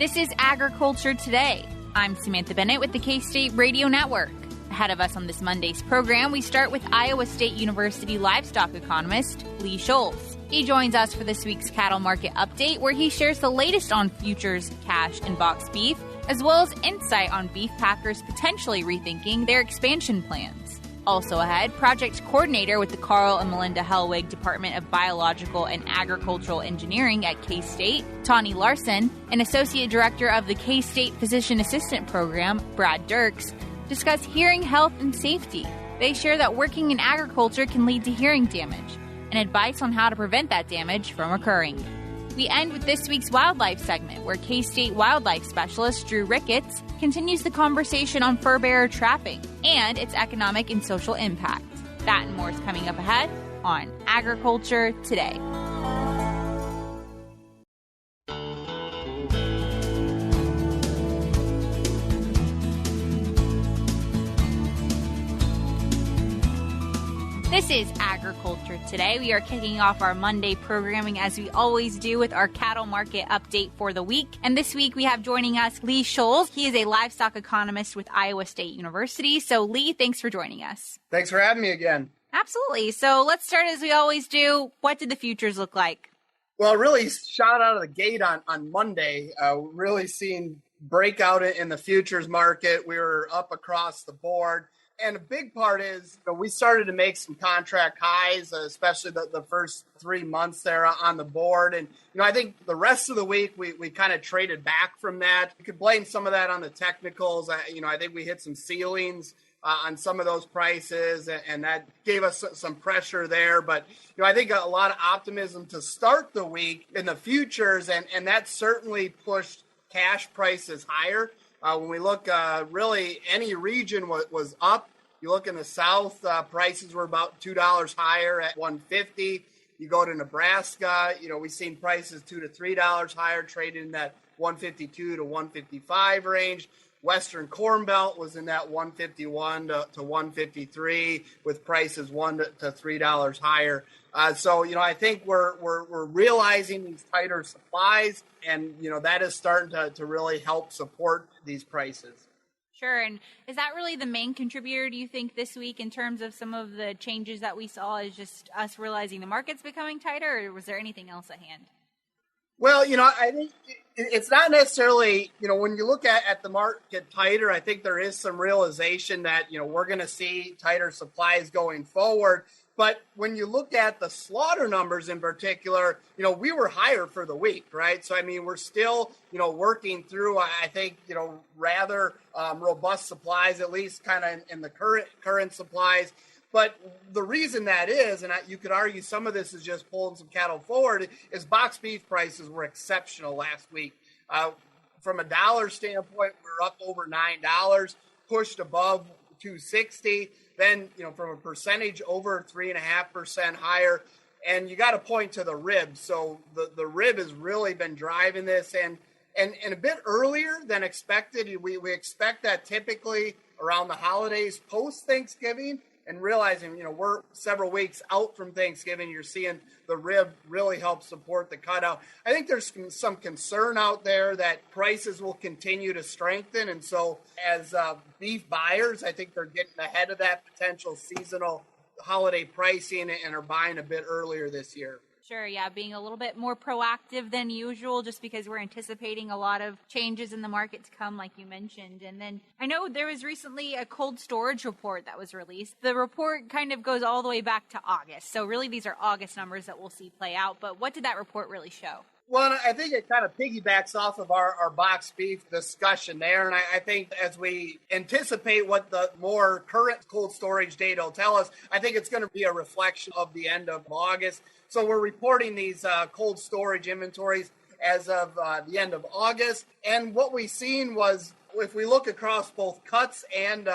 This is Agriculture Today. I'm Samantha Bennett with the K-State Radio Network. Ahead of us on this Monday's program, we start with Iowa State University livestock economist Lee Schulz. He joins us for this week's cattle market update, where he shares the latest on futures, cash, and boxed beef, as well as insight on beef packers potentially rethinking their expansion plans. Also ahead, project coordinator with the Carl and Melinda Helwig Department of Biological and Agricultural Engineering at K-State, Tawnie Larson, and associate director of the K-State Physician Assistant Program, Dirks, discuss hearing health and safety. They share that working in agriculture can lead to hearing damage, and advice on how to prevent that damage from occurring. We end with this week's wildlife segment, where K-State wildlife specialist Drew Ricketts continues the conversation on Furbearer trapping and its economic and social impact. That and more is coming up ahead on Agriculture Today. This is Agriculture Today. We are kicking off our Monday programming as we always do with our cattle market update for the week. And this week we have joining us Lee Schulz. He is a livestock economist with Iowa State University. So Lee, thanks for joining us. Thanks for having me again. Absolutely. So let's start as we always do. What did the futures look like? Well, really shot out of the gate on Monday. Really seeing breakout in the futures market. We were up across the board. And a big part is we started to make some contract highs, especially the first 3 months there on the board. And, I think the rest of the week we kind of traded back from that. You could blame some of that on the technicals. I think we hit some ceilings on some of those prices, and that gave us some pressure there. But, I think a lot of optimism to start the week in the futures, and that certainly pushed cash prices higher. When we look, really any region was up. You look in the South, prices were about $2 higher at $150. You go to Nebraska, we've seen prices $2 to $3 higher, traded in that $152 to $155 range. Western Corn Belt was in that $151 to $153, with prices $1 to $3 higher. So I think we're realizing these tighter supplies, and that is starting to really help support these prices. Sure. And is that really the main contributor, do you think, this week in terms of some of the changes that we saw, is just us realizing the market's becoming tighter, or was there anything else at hand? Well, I think it's not necessarily, when you look at the market tighter, I think there is some realization that, we're going to see tighter supplies going forward. But when you look at the slaughter numbers in particular, we were higher for the week, right? So, we're still, working through, I think, rather robust supplies, at least kind of in the current supplies. But the reason that is, and you could argue some of this is just pulling some cattle forward, is boxed beef prices were exceptional last week. From a dollar standpoint, we're up over $9, pushed above $2.60. Then, from a percentage, over 3.5% higher. And you got to point to the rib. So the rib has really been driving this, and a bit earlier than expected. We expect that typically around the holidays, post-Thanksgiving, and realizing, we're several weeks out from Thanksgiving, you're seeing the rib really help support the cutout. I think there's some concern out there that prices will continue to strengthen. And so as beef buyers, I think they're getting ahead of that potential seasonal holiday pricing and are buying a bit earlier this year. Sure, yeah, being a little bit more proactive than usual, just because we're anticipating a lot of changes in the market to come, like you mentioned. And then I know there was recently a cold storage report that was released. The report kind of goes all the way back to August. So really these are August numbers that we'll see play out. But what did that report really show? Well, I think it kind of piggybacks off of our boxed beef discussion there. And I think as we anticipate what the more current cold storage data will tell us, I think it's going to be a reflection of the end of August. So we're reporting these cold storage inventories as of the end of August. And what we've seen was, if we look across both cuts and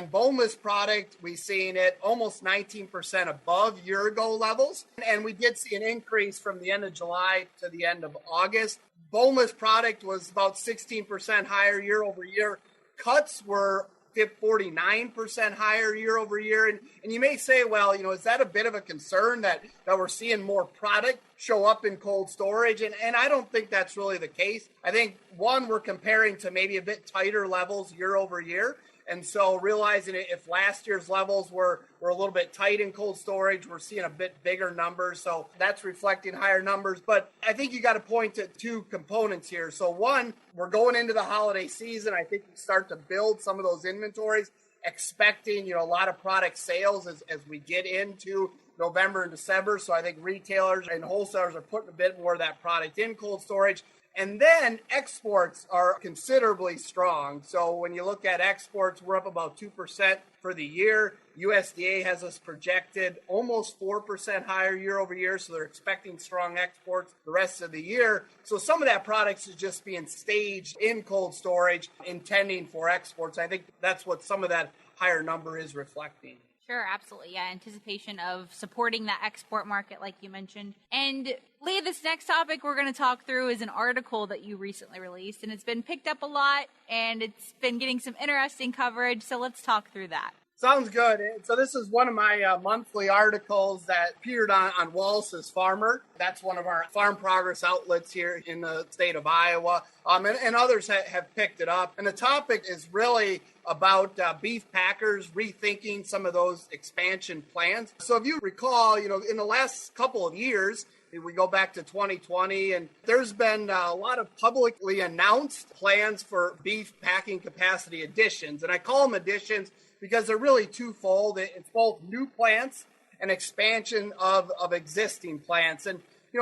boneless product, we've seen it almost 19% above year-ago levels. And we did see an increase from the end of July to the end of August. Boneless product was about 16% higher year over year. Cuts were 49% higher year over year. And you may say, well, is that a bit of a concern that we're seeing more product show up in cold storage? And I don't think that's really the case. I think, one, we're comparing to maybe a bit tighter levels year over year. And so realizing if last year's levels were a little bit tight in cold storage, we're seeing a bit bigger numbers. So that's reflecting higher numbers. But I think you got to point to two components here. So one, we're going into the holiday season. I think we start to build some of those inventories, expecting, a lot of product sales as we get into November and December. So I think retailers and wholesalers are putting a bit more of that product in cold storage. And then exports are considerably strong. So when you look at exports, we're up about 2% for the year. USDA has us projected almost 4% higher year over year. So they're expecting strong exports the rest of the year. So some of that product is just being staged in cold storage, intending for exports. I think that's what some of that higher number is reflecting. Sure, absolutely. Yeah, anticipation of supporting that export market, like you mentioned. And Lee, this next topic we're going to talk through is an article that you recently released, and it's been picked up a lot, and it's been getting some interesting coverage. So let's talk through that. Sounds good. So this is one of my monthly articles that appeared on Wallace's Farmer. That's one of our farm progress outlets here in the state of Iowa. And others have picked it up. And the topic is really about beef packers rethinking some of those expansion plans. So if you recall, in the last couple of years, we go back to 2020, and there's been a lot of publicly announced plans for beef packing capacity additions. And I call them additions because they're really twofold. It's both new plants and expansion of existing plants. And,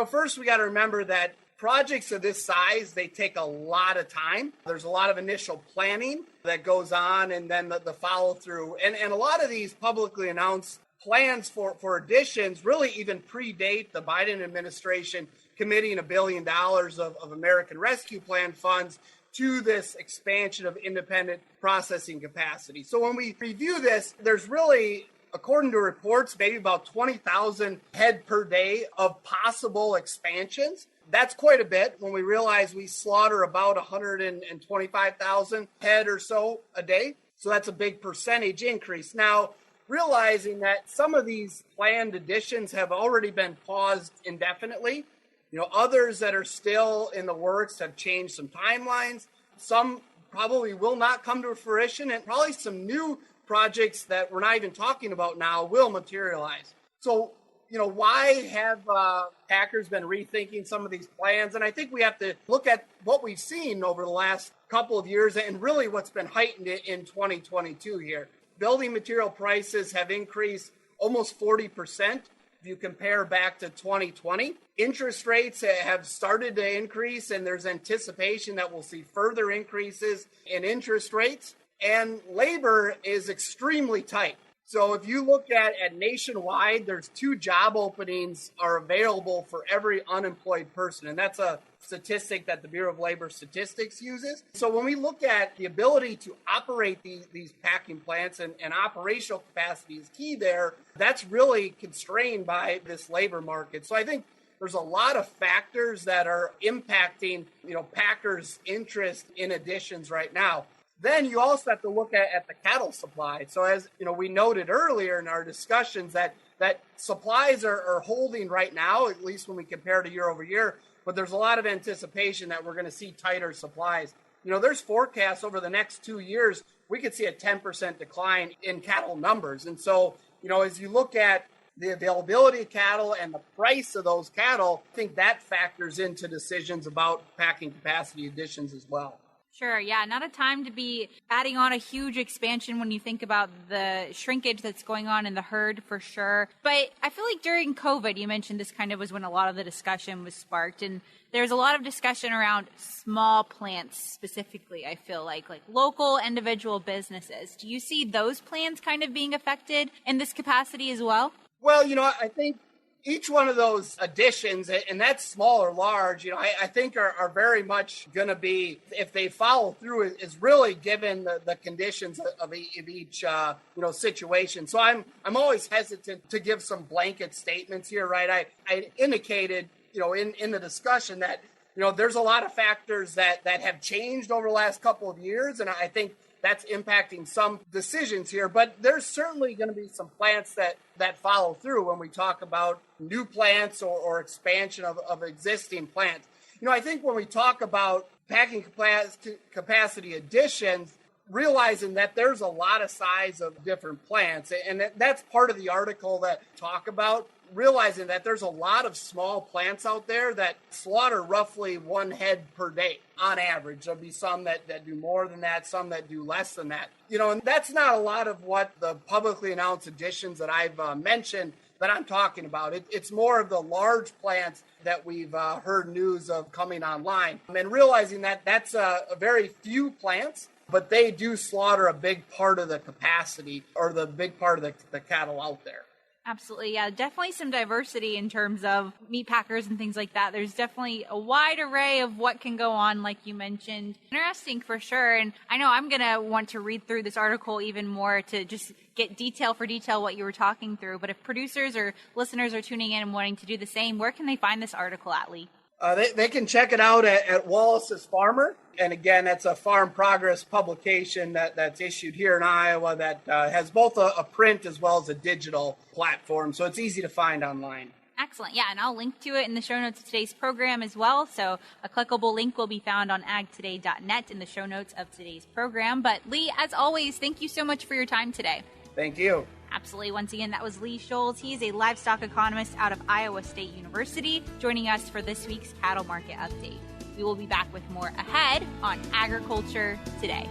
first we got to remember that projects of this size, they take a lot of time. There's a lot of initial planning that goes on, and then the follow through. And a lot of these publicly announced plans for additions really even predate the Biden administration committing $1 billion of American Rescue Plan funds to this expansion of independent processing capacity. So when we review this, there's really, according to reports, maybe about 20,000 head per day of possible expansions. That's quite a bit when we realize we slaughter about 125,000 head or so a day. So that's a big percentage increase. Now, realizing that some of these planned additions have already been paused indefinitely. Others that are still in the works have changed some timelines. Some probably will not come to fruition, and probably some new projects that we're not even talking about now will materialize. So, why have Packers been rethinking some of these plans? And I think we have to look at what we've seen over the last couple of years and really what's been heightened in 2022 here. Building material prices have increased almost 40%. If you compare back to 2020, interest rates have started to increase, and there's anticipation that we'll see further increases in interest rates. And labor is extremely tight. So if you look at nationwide, there's 2 job openings are available for every unemployed person. And that's a statistic that the Bureau of Labor Statistics uses. So when we look at the ability to operate these packing plants and operational capacity is key there, that's really constrained by this labor market. So I think there's a lot of factors that are impacting, Packers' interest in additions right now. Then you also have to look at the cattle supply. So as we noted earlier in our discussions that supplies are holding right now, at least when we compare to year over year, but there's a lot of anticipation that we're going to see tighter supplies. There's forecasts over the next 2 years, we could see a 10% decline in cattle numbers. And so, as you look at the availability of cattle and the price of those cattle, I think that factors into decisions about packing capacity additions as well. Sure. Yeah. Not a time to be adding on a huge expansion when you think about the shrinkage that's going on in the herd, for sure. But I feel like during COVID, you mentioned this kind of was when a lot of the discussion was sparked. And there's a lot of discussion around small plants specifically, I feel like local individual businesses. Do you see those plans kind of being affected in this capacity as well? Well, I think each one of those additions, and that's small or large, I think are very much going to be, if they follow through, is really given the conditions of each situation. So I'm always hesitant to give some blanket statements here, right? I indicated, in the discussion that, there's a lot of factors that have changed over the last couple of years, and I think that's impacting some decisions here. But there's certainly going to be some plants that follow through when we talk about new plants or expansion of existing plants. I think when we talk about packing capacity additions, realizing that there's a lot of size of different plants, and that's part of the article that talk about realizing that there's a lot of small plants out there that slaughter roughly one head per day on average. There'll be some that do more than that, some that do less than that. And that's not a lot of what the publicly announced additions that I've mentioned that I'm talking about. It's more of the large plants that we've heard news of coming online, and realizing that that's a very few plants, but they do slaughter a big part of the capacity or the big part of the cattle out there. Absolutely. Yeah, definitely some diversity in terms of meat packers and things like that. There's definitely a wide array of what can go on, like you mentioned. Interesting for sure. And I know I'm going to want to read through this article even more to just get detail for detail what you were talking through. But if producers or listeners are tuning in and wanting to do the same, where can they find this article at, Lee? They can check it out at Wallace's Farmer. And again, that's a Farm Progress publication that's issued here in Iowa that has both a print as well as a digital platform. So it's easy to find online. Excellent. Yeah, and I'll link to it in the show notes of today's program as well. So a clickable link will be found on agtoday.net in the show notes of today's program. But Lee, as always, thank you so much for your time today. Thank you. Absolutely. Once again, that was Lee Schulz. He's a livestock economist out of Iowa State University, joining us for this week's cattle market update. We will be back with more ahead on Agriculture Today.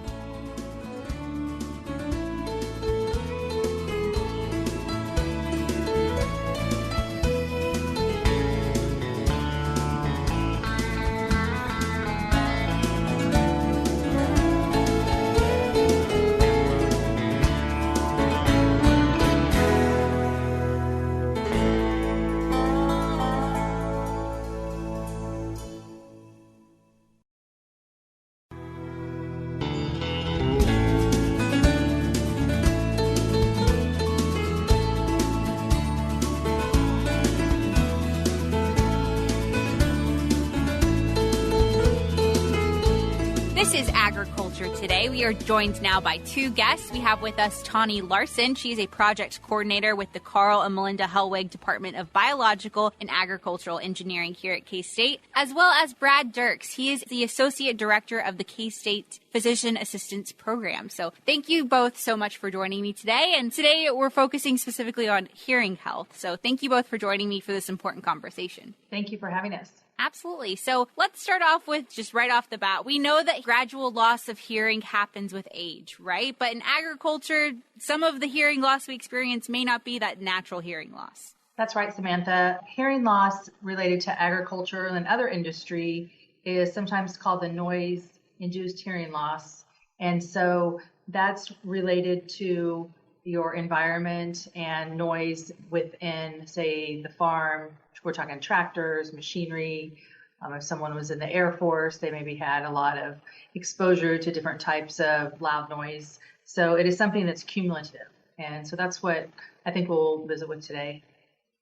This is Agriculture Today. We are joined now by two guests. We have with us Tawnie Larson. She is a project coordinator with the Carl and Melinda Helwig Department of Biological and Agricultural Engineering here at K-State, as well as Brad Dirks. He is the Associate Director of the K-State Physician Assistance Program. So thank you both so much for joining me today. And today we're focusing specifically on hearing health. So thank you both for joining me for this important conversation. Thank you for having us. Absolutely. So let's start off with just right off the bat. We know that gradual loss of hearing happens with age, right? But in agriculture, some of the hearing loss we experience may not be that natural hearing loss. That's right, Samantha. Hearing loss related to agriculture and other industry is sometimes called the noise-induced hearing loss. And so that's related to your environment and noise within, say, the farm. We're talking tractors, machinery. If someone was in the Air Force, they maybe had a lot of exposure to different types of loud noise. So it is something that's cumulative. And so that's what I think we'll visit with today.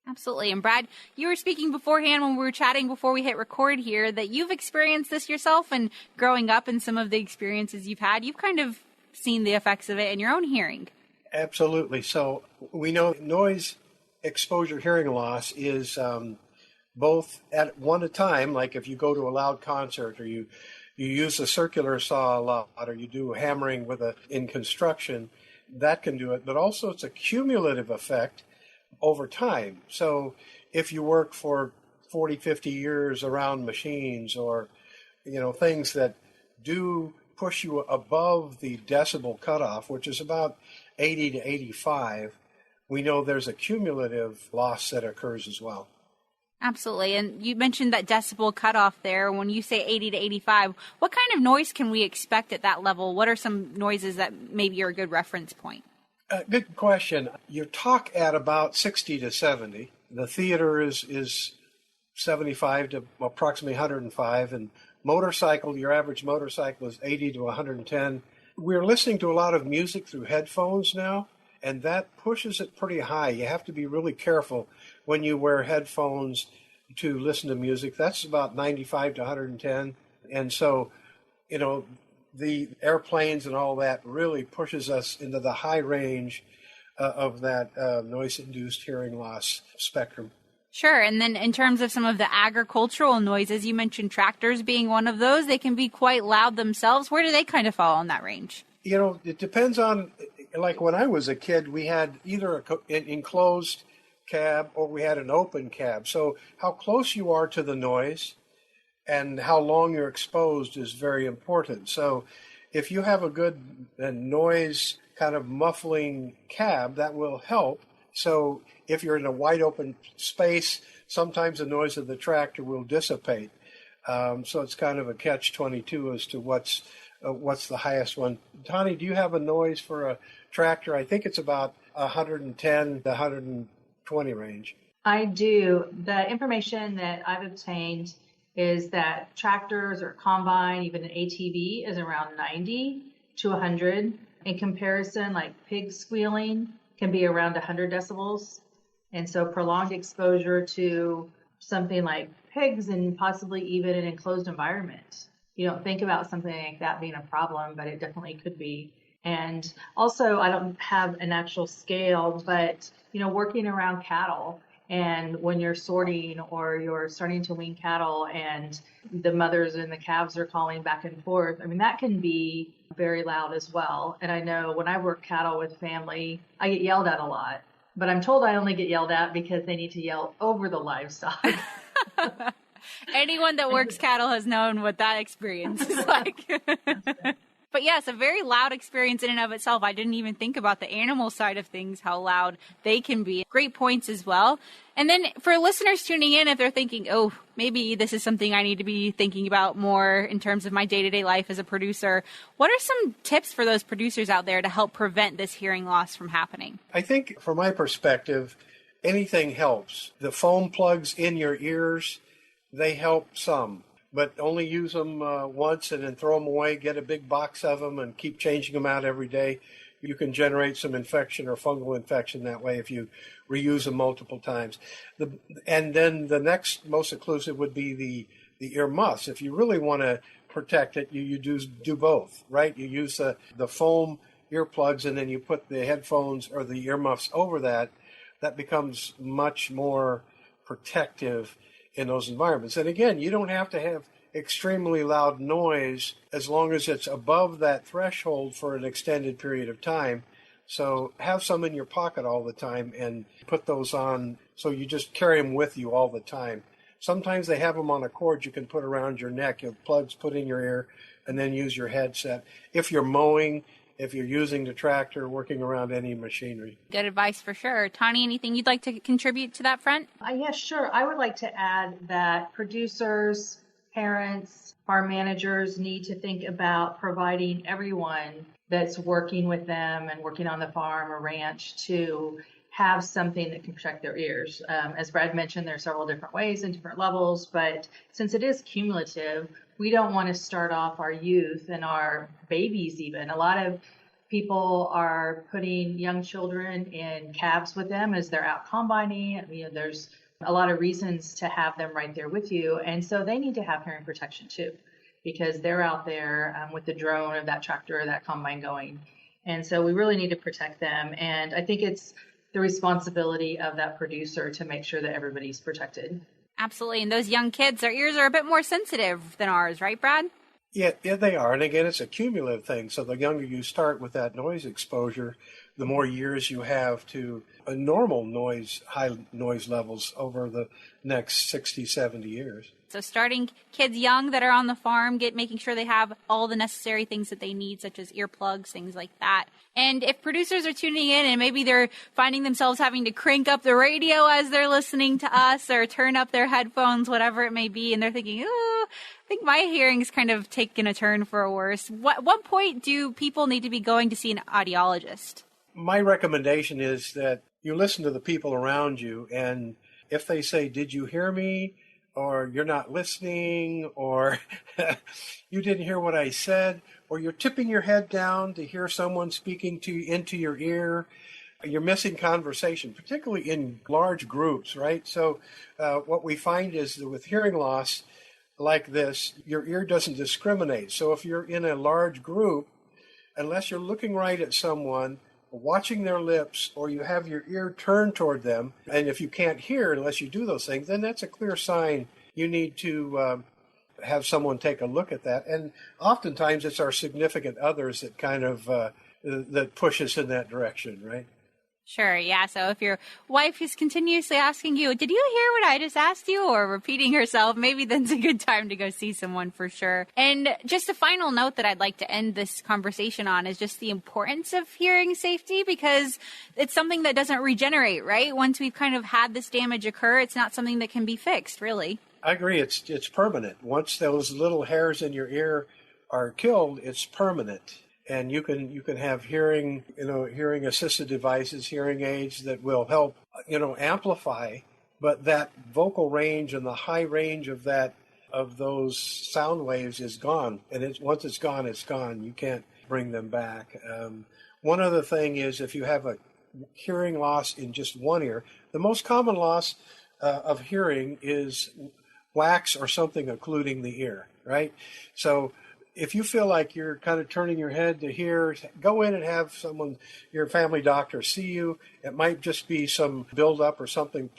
Absolutely. And Brad, you were speaking beforehand when we were chatting before we hit record here that you've experienced this yourself, and growing up and some of the experiences you've had, you've kind of seen the effects of it in your own hearing. Absolutely. So we know noise exposure hearing loss is both at one time, like if you go to a loud concert or you use a circular saw a lot or you do hammering in construction, that can do it. But also it's a cumulative effect over time. So if you work for 40, 50 years around machines or, things that do push you above the decibel cutoff, which is about 80 to 85, we know there's a cumulative loss that occurs as well. Absolutely. And you mentioned that decibel cutoff there. When you say 80 to 85, what kind of noise can we expect at that level? What are some noises that maybe are a good reference point? Good question. You talk at about 60 to 70. The theater is 75 to approximately 105. And motorcycle, your average motorcycle is 80 to 110. We're listening to a lot of music through headphones now, and that pushes it pretty high. You have to be really careful when you wear headphones to listen to music. That's about 95 to 110. And so, the airplanes and all that really pushes us into the high range of that noise-induced hearing loss spectrum. Sure. And then in terms of some of the agricultural noises, you mentioned tractors being one of those. They can be quite loud themselves. Where do they kind of fall in that range? It depends on, like when I was a kid, we had either an enclosed cab or we had an open cab. So how close you are to the noise and how long you're exposed is very important. So if you have a good noise kind of muffling cab, that will help. So if you're in a wide open space, sometimes the noise of the tractor will dissipate. So it's kind of a catch-22 as to what's the highest one. Tawnie, do you have a noise for a tractor? I think it's about 110 to 120 range. I do. The information that I've obtained is that tractors or combine, even an ATV, is around 90 to 100. In comparison, like pig squealing can be around 100 decibels. And so prolonged exposure to something like pigs and possibly even an enclosed environment. You don't think about something like that being a problem, but it definitely could be. And also, I don't have an actual scale, but, working around cattle, and when you're sorting or you're starting to wean cattle and the mothers and the calves are calling back and forth, that can be very loud as well. And I know when I work cattle with family, I get yelled at a lot, but I'm told I only get yelled at because they need to yell over the livestock. Anyone that works cattle has known what that experience is like. But yes, a very loud experience in and of itself. I didn't even think about the animal side of things, how loud they can be. Great points as well. And then for listeners tuning in, if they're thinking, oh, maybe this is something I need to be thinking about more in terms of my day-to-day life as a producer, what are some tips for those producers out there to help prevent this hearing loss from happening? I think from my perspective, anything helps. The foam plugs in your ears, they help some. But only use them once and then throw them away, get a big box of them and keep changing them out every day. You can generate some infection or fungal infection that way if you reuse them multiple times. And then the next most occlusive would be the ear muffs. If you really want to protect it, you do both, right? You use the foam earplugs and then you put the headphones or the earmuffs over that. That becomes much more protective in those environments. And again, you don't have to have extremely loud noise as long as it's above that threshold for an extended period of time. So have some in your pocket all the time and put those on so you just carry them with you all the time. Sometimes they have them on a cord you can put around your neck. You have plugs put in your ear and then use your headset. If you're mowing, if you're using the tractor, working around any machinery. Good advice for sure. Tawnie, anything you'd like to contribute to that front? Yes, sure. I would like to add that producers, parents, farm managers need to think about providing everyone that's working with them and working on the farm or ranch to have something that can protect their ears. As Brad mentioned, there are several different ways and different levels, but since it is cumulative, we don't want to start off our youth and our babies even. A lot of people are putting young children in cabs with them as they're out combining. There's a lot of reasons to have them right there with you. And so they need to have hearing protection too, because they're out there with the drone of that tractor or that combine going. And so we really need to protect them. And I think it's the responsibility of that producer to make sure that everybody's protected. Absolutely. And those young kids, their ears are a bit more sensitive than ours, right, Brad? Yeah, they are. And again, it's a cumulative thing. So the younger you start with that noise exposure, the more years you have to a normal high noise levels over the next 60, 70 years. So starting kids young that are on the farm, making sure they have all the necessary things that they need, such as earplugs, things like that. And if producers are tuning in and maybe they're finding themselves having to crank up the radio as they're listening to us or turn up their headphones, whatever it may be, and they're thinking, oh, I think my hearing's kind of taken a turn for a worse. At what point do people need to be going to see an audiologist? My recommendation is that you listen to the people around you, and if they say, "Did you hear me?" or "You're not listening," or "You didn't hear what I said," or you're tipping your head down to hear someone speaking into your ear, you're missing conversation, particularly in large groups, right? So what we find is that with hearing loss, like this, your ear doesn't discriminate. So if you're in a large group, unless you're looking right at someone, watching their lips, or you have your ear turned toward them, and if you can't hear unless you do those things, then that's a clear sign you need to have someone take a look at that. And oftentimes it's our significant others that kind of that push us in that direction, right? Sure, yeah. So if your wife is continuously asking you, did you hear what I just asked you, or repeating herself, maybe that's a good time to go see someone for sure. And just a final note that I'd like to end this conversation on is just the importance of hearing safety, because it's something that doesn't regenerate, right? Once we've kind of had this damage occur, it's not something that can be fixed, really. I agree. It's permanent. Once those little hairs in your ear are killed, it's permanent. And you can have hearing assisted devices, hearing aids that will help, amplify, but that vocal range and the high range of those sound waves is gone. And once it's gone, it's gone. You can't bring them back. One other thing is, if you have a hearing loss in just one ear, the most common loss of hearing is wax or something occluding the ear, right? So if you feel like you're kind of turning your head to hear, go in and have your family doctor see you. It might just be some buildup or something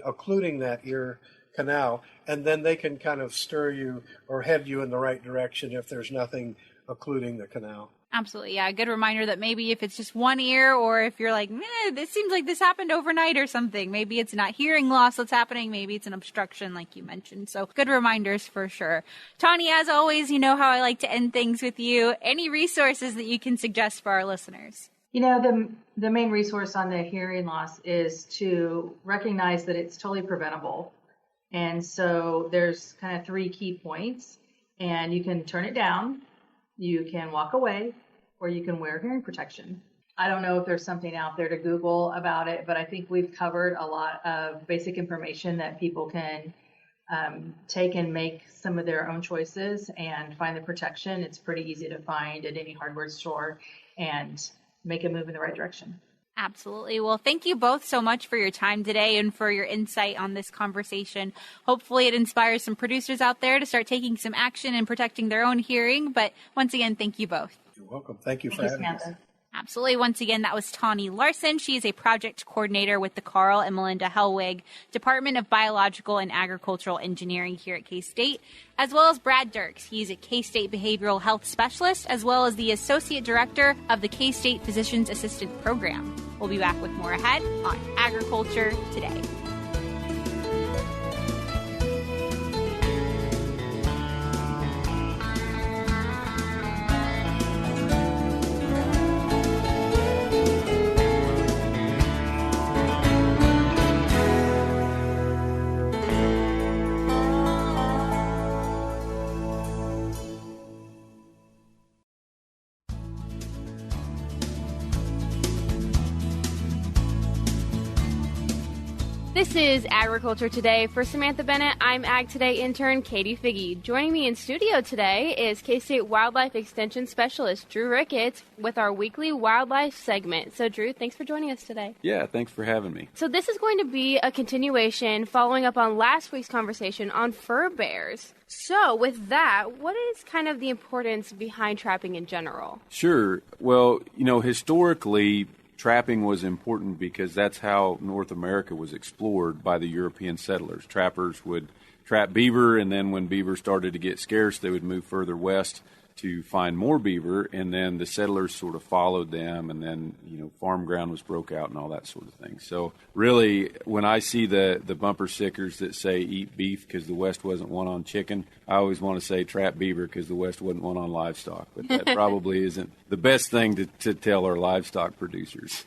occluding that ear canal, and then they can kind of steer you or head you in the right direction if there's nothing occluding the canal. Absolutely, yeah. A good reminder that maybe if it's just one ear, or if you're like, this seems like this happened overnight or something, maybe it's not hearing loss that's happening, maybe it's an obstruction like you mentioned. So good reminders for sure. Tawnie, as always, you know how I like to end things with you. Any resources that you can suggest for our listeners? The main resource on the hearing loss is to recognize that it's totally preventable. And so there's kind of 3 key points, and you can turn it down, you can walk away, or you can wear hearing protection. I don't know if there's something out there to Google about it, but I think we've covered a lot of basic information that people can take and make some of their own choices and find the protection. It's pretty easy to find at any hardware store and make a move in the right direction. Absolutely. Well, thank you both so much for your time today and for your insight on this conversation. Hopefully it inspires some producers out there to start taking some action and protecting their own hearing. But once again, thank you both. You're welcome. Thank you for having us. Absolutely. Once again, that was Tawnie Larson. She is a project coordinator with the Carl and Melinda Helwig Department of Biological and Agricultural Engineering here at K-State, as well as Brad Dirks. He's a K-State Behavioral Health Specialist, as well as the Associate Director of the K-State Physician's Assistant Program. We'll be back with more ahead on Agriculture Today. This is Agriculture Today. For Samantha Bennett, I'm Ag Today intern Katie Figge. Joining me in studio today is K-State Wildlife Extension Specialist Drew Ricketts with our weekly wildlife segment. So, Drew, thanks for joining us today. Yeah, thanks for having me. So this is going to be a continuation following up on last week's conversation on fur bears. So with that, what is kind of the importance behind trapping in general? Sure. Well, historically, trapping was important because that's how North America was explored by the European settlers. Trappers would trap beaver, and then when beaver started to get scarce, they would move further west to find more beaver, and then the settlers sort of followed them, and then, farm ground was broke out and all that sort of thing. So really, when I see the bumper stickers that say eat beef because the West wasn't one on chicken, I always want to say trap beaver because the West wasn't one on livestock. But that probably isn't the best thing to tell our livestock producers.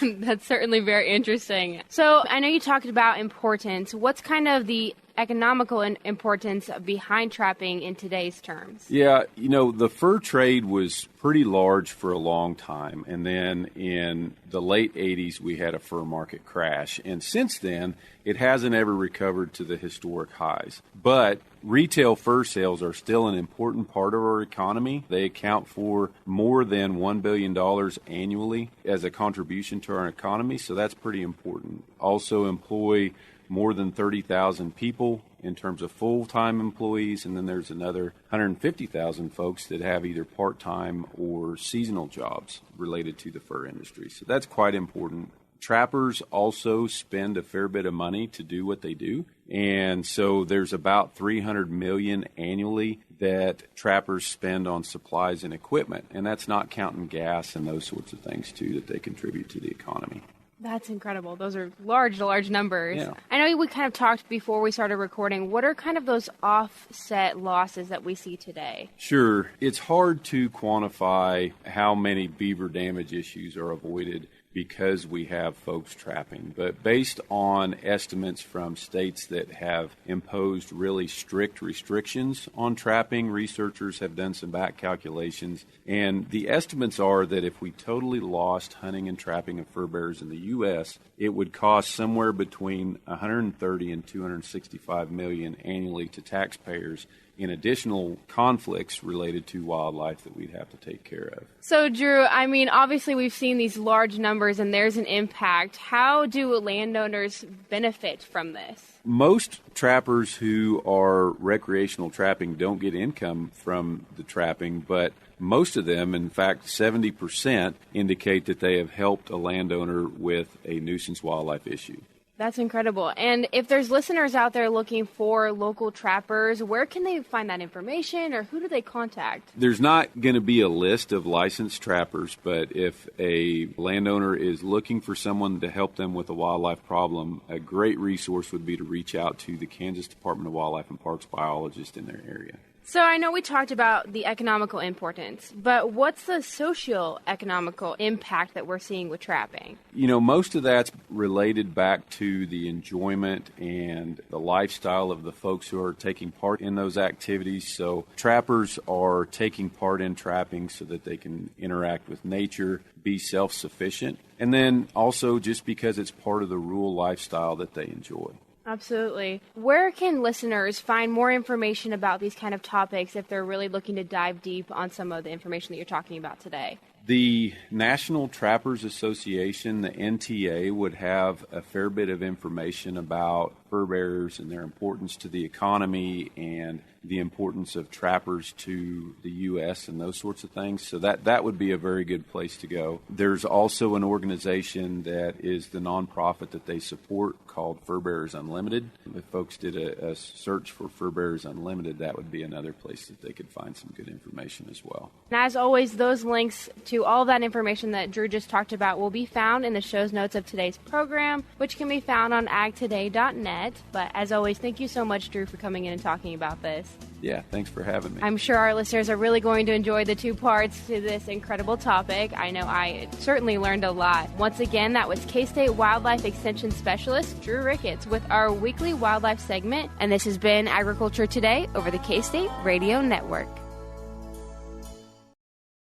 That's certainly very interesting. So I know you talked about importance. What's kind of the economical importance behind trapping in today's terms? Yeah, the fur trade was pretty large for a long time. And then in the late 80s, we had a fur market crash. And since then, it hasn't ever recovered to the historic highs. But retail fur sales are still an important part of our economy. They account for more than $1 billion annually as a contribution to our economy. So that's pretty important. Also employ more than 30,000 people in terms of full-time employees, and then there's another 150,000 folks that have either part-time or seasonal jobs related to the fur industry. So that's quite important. Trappers also spend a fair bit of money to do what they do, and so there's about $300 million annually that trappers spend on supplies and equipment, and that's not counting gas and those sorts of things too that they contribute to the economy. That's incredible. Those are large numbers. Yeah. I know we kind of talked before we started recording. What are kind of those offset losses that we see today? Sure. It's hard to quantify how many beaver damage issues are avoided because we have folks trapping. But based on estimates from states that have imposed really strict restrictions on trapping, researchers have done some back calculations. And the estimates are that if we totally lost hunting and trapping of fur bearers in the U.S., it would cost somewhere between $130 and $265 million annually to taxpayers in additional conflicts related to wildlife that we'd have to take care of. So, Drew, I mean, obviously we've seen these large numbers and there's an impact. How do landowners benefit from this? Most trappers who are recreational trapping don't get income from the trapping, but most of them, in fact 70%, indicate that they have helped a landowner with a nuisance wildlife issue. That's incredible. And if there's listeners out there looking for local trappers, where can they find that information, or who do they contact? There's not going to be a list of licensed trappers, but if a landowner is looking for someone to help them with a wildlife problem, a great resource would be to reach out to the Kansas Department of Wildlife and Parks biologist in their area. So I know we talked about the economical importance, but what's the socio-economical impact that we're seeing with trapping? You know, most of that's related back to the enjoyment and the lifestyle of the folks who are taking part in those activities. So trappers are taking part in trapping so that they can interact with nature, be self-sufficient, and then also just because it's part of the rural lifestyle that they enjoy. Absolutely. Where can listeners find more information about these kind of topics if they're really looking to dive deep on some of the information that you're talking about today? The National Trappers Association, the NTA, would have a fair bit of information about fur bearers and their importance to the economy and the importance of trappers to the U.S. and those sorts of things. So that would be a very good place to go. There's also an organization that is the nonprofit that they support called Furbearers Unlimited. If folks did a search for Furbearers Unlimited, that would be another place that they could find some good information as well. And as always, those links to all of that information that Drew just talked about will be found in the show's notes of today's program, which can be found on agtoday.net. But as always, thank you so much, Drew, for coming in and talking about this. Yeah, thanks for having me. I'm sure our listeners are really going to enjoy the two parts to this incredible topic. I know I certainly learned a lot. Once again, that was K-State Wildlife Extension Specialist Drew Ricketts with our weekly wildlife segment. And this has been Agriculture Today over the K-State Radio Network.